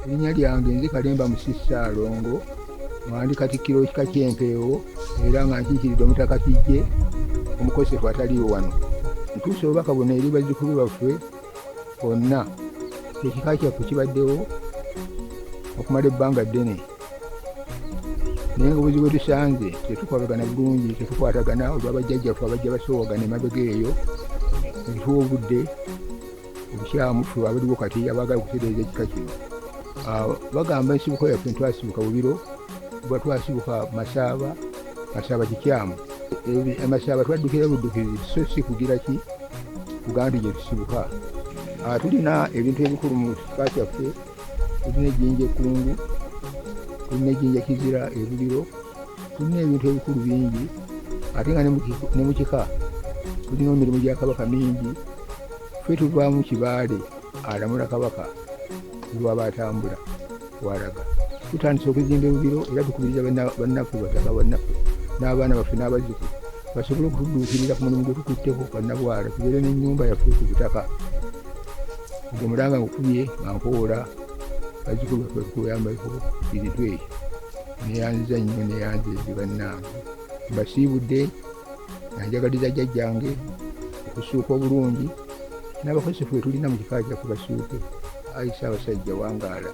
Erinnya lyange nze Kalemba Musisi Ssaalongo, mwandi Katikkiro ekika ky'Empeewo era nga nkiikiridde Omutaka Kijje omukosefu ataliiwo wano. Ntuuse obubaka buno eri bazzukulu baffe bonna. Ekika kyaffe kibaddewo okumala ebbanga ddene, naye ng'obuzibu bwe tusanze tetukolagana bulungi, tetukwatagana olwa bajjajjaffe abajja basoowagana emabega eyo. Netuwa obudde obukyamu ffe abaliwo kati abaagala okutereeza ekika kino. Bagamba ensibuko yaffe ntwasibuka bubiro, bwe twasibuka Masaaba kikyamu. Masaaba twaddukira buddukirizi so si kugira ki Buganda gye tusibuka. Tulina ebintu ebikulu mu kika kyaffe. Tulina ejjinja ekkungu, tulina ejjinja kizira ebibiro, tulina ebintu ebikulu bingi. Ate nga ne mu kika tulina emirimu gya Kabaka mingi. Ffe tuvaamu Kibaale alamula Kabaka lw'aba atambula w'alaga. Tutandise okuzimba ebibiro era tukubiriza bannaffe bataka bannaffe n'abaana baffe n'abazzukulu basobole okutudduukirira ku mulimu gwe tukutteko bannabwala, tubeere n'ennyumba yaffe ku butaka. Ogwo mulanga ngukubye nga nkoola bazzukulu baffe tukuyambaliko bintu ebyo. Neyanziza nnyo neyanziza bannange. Mbasiibudde nga njagaliza jjajjange okusuuka obulungi n'abakosefu be tulina mu kika kyaffe basuuke. Ayi Ssaabasajja wangaala.